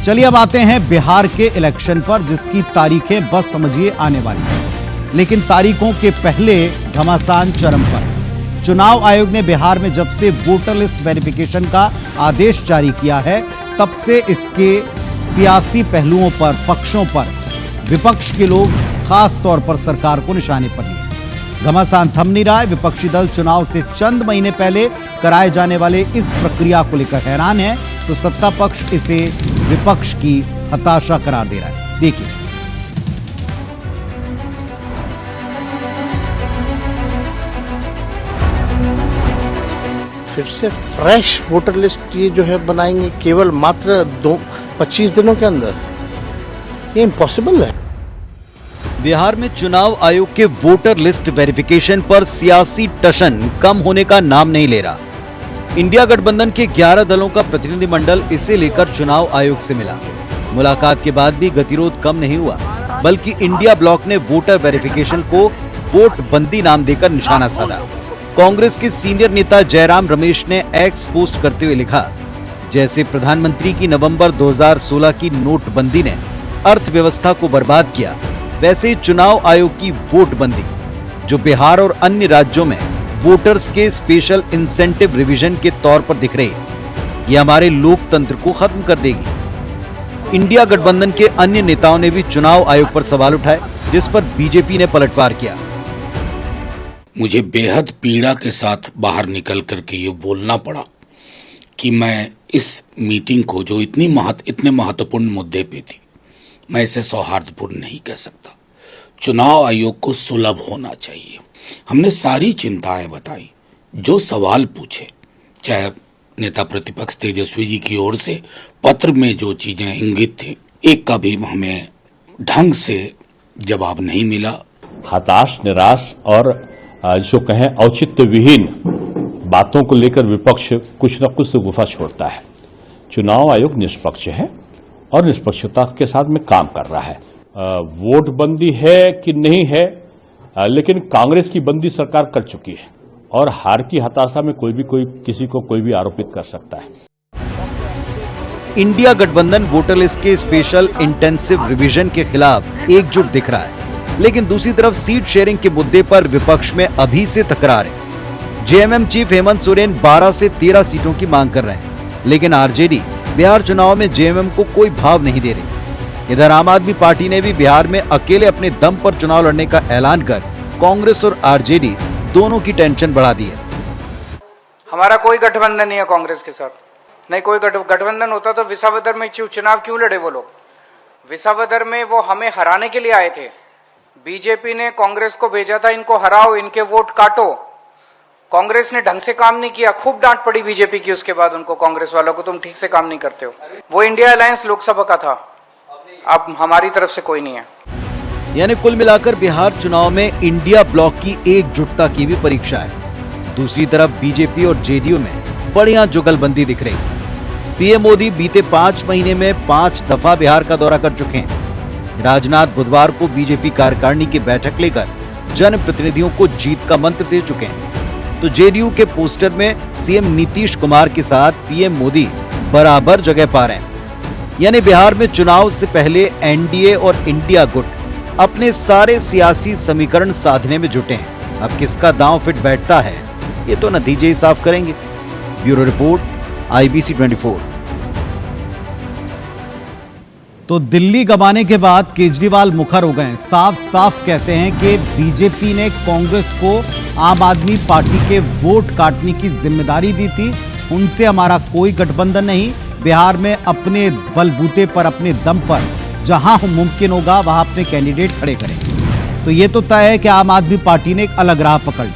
चलिए अब आते हैं बिहार के इलेक्शन पर, जिसकी तारीखें बस समझिए आने वाली हैं। लेकिन तारीखों के पहले घमासान चरम पर। चुनाव आयोग ने बिहार में जब से वोटर लिस्ट वेरिफिकेशन का आदेश जारी किया है, तब से इसके सियासी पहलुओं पर, पक्षों पर विपक्ष के लोग खास तौर पर सरकार को निशाने पर लिए। घमासान थम नहीं रहा है। विपक्षी दल चुनाव से चंद महीने पहले कराए जाने वाले इस प्रक्रिया को लेकर हैरान है, तो सत्ता पक्ष इसे विपक्ष की हताशा करार दे रहा है। देखिए, फिर से फ्रेश वोटर लिस्ट ये जो है बनाएंगे केवल मात्र 25 दिनों के अंदर, ये इम्पॉसिबल है। बिहार में चुनाव आयोग के वोटर लिस्ट वेरिफिकेशन पर सियासी टशन कम होने का नाम नहीं ले रहा। इंडिया गठबंधन के 11 दलों का प्रतिनिधिमंडल इसे लेकर चुनाव आयोग से मिला। मुलाकात के बाद भी गतिरोध कम नहीं हुआ, बल्कि इंडिया ब्लॉक ने वोटर वेरिफिकेशन को वोट बंदी नाम देकर निशाना साधा। कांग्रेस के सीनियर नेता जयराम रमेश ने एक्स पोस्ट करते हुए लिखा, जैसे प्रधानमंत्री की नवंबर 2016 की नोटबंदी ने अर्थव्यवस्था को बर्बाद किया, वैसे चुनाव आयोग की वोट बंदी, जो बिहार और अन्य राज्यों में वोटर्स के स्पेशल इंसेंटिव रिवीजन के तौर पर दिख रही, ये हमारे लोकतंत्र को खत्म कर देगी। इंडिया गठबंधन के अन्य नेताओं ने भी चुनाव आयोग पर सवाल उठाए, जिस पर बीजेपी ने पलटवार किया। मुझे बेहद पीड़ा के साथ बाहर निकल करके ये बोलना पड़ा कि मैं इस मीटिंग को, जो इतने महत्वपूर्ण मुद्दे पे थी, मैं इसे सौहार्दपूर्ण नहीं कह सकता। चुनाव आयोग को सुलभ होना चाहिए। हमने सारी चिंताएं बताई, जो सवाल पूछे, चाहे नेता प्रतिपक्ष तेजस्वी जी की ओर से पत्र में जो चीजें इंगित थी, एक का भी हमें ढंग से जवाब नहीं मिला। हताश, निराश और जो कहें औचित्य विहीन बातों को लेकर विपक्ष कुछ न कुछ गुफा छोड़ता है। चुनाव आयोग निष्पक्ष है और निष्पक्षता के साथ में काम कर रहा है। वोट बंदी है कि नहीं है, लेकिन कांग्रेस की बंदी सरकार कर चुकी है और हार की हताशा में किसी को कोई भी आरोपित कर सकता है। इंडिया गठबंधन वोटर लिस्ट के स्पेशल इंटेंसिव रिवीजन के खिलाफ एकजुट दिख रहा है, लेकिन दूसरी तरफ सीट शेयरिंग के मुद्दे पर विपक्ष में अभी से तकरार है। जेएमएम चीफ हेमंत सोरेन 12 से 13 सीटों की मांग कर रहे हैं, लेकिन आरजेडी बिहार चुनाव में जेएमएम को कोई भाव नहीं दे रही। इधर आम आदमी पार्टी ने भी बिहार में अकेले अपने दम पर चुनाव लड़ने का ऐलान कर कांग्रेस और आरजेडी दोनों की टेंशन बढ़ा दी है। हमारा कोई गठबंधन नहीं है कांग्रेस के साथ, नहीं कोई गठबंधन होता तो विसावदर में चुनाव क्यों लड़े वो लोग? विसावदर में वो हमें हराने के लिए आए थे। बीजेपी ने कांग्रेस को भेजा था, इनको हराओ, इनके वोट काटो। कांग्रेस ने ढंग से काम नहीं किया, खूब डांट पड़ी बीजेपी की उसके बाद उनको, कांग्रेस वालों को, तुम ठीक से काम नहीं करते हो। वो इंडिया अलायंस लोकसभा का था, अब हमारी तरफ से कोई नहीं है। यानी कुल मिलाकर बिहार चुनाव में इंडिया ब्लॉक की एकजुटता की भी परीक्षा है। दूसरी तरफ बीजेपी और जेडीयू में बढ़िया जुगलबंदी दिख रही। पीएम मोदी बीते 5 महीने में 5 दफा बिहार का दौरा कर चुके हैं। राजनाथ बुधवार को बीजेपी कार्यकारिणी की बैठक लेकर जनप्रतिनिधियों को जीत का मंत्र दे चुके हैं, तो जेडीयू के पोस्टर में सीएम नीतीश कुमार के साथ पीएम मोदी बराबर जगह पा रहे हैं। यानी बिहार में चुनाव से पहले एनडीए और इंडिया गुट अपने सारे सियासी समीकरण साधने में जुटे हैं। अब किसका दांव फिट बैठता है, ये तो नतीजे ही साफ करेंगे। Bureau report, IBC 24। तो दिल्ली गंवाने के बाद केजरीवाल मुखर हो गए। साफ साफ कहते हैं कि बीजेपी ने कांग्रेस को आम आदमी पार्टी के वोट काटने की जिम्मेदारी दी थी, उनसे हमारा कोई गठबंधन नहीं। बिहार में अपने बलबूते पर, अपने दम पर जहां मुमकिन होगा वहां अपने कैंडिडेट खड़े करें। तो ये तो तय है कि आम आदमी पार्टी ने एक अलग राह पकड़ ली।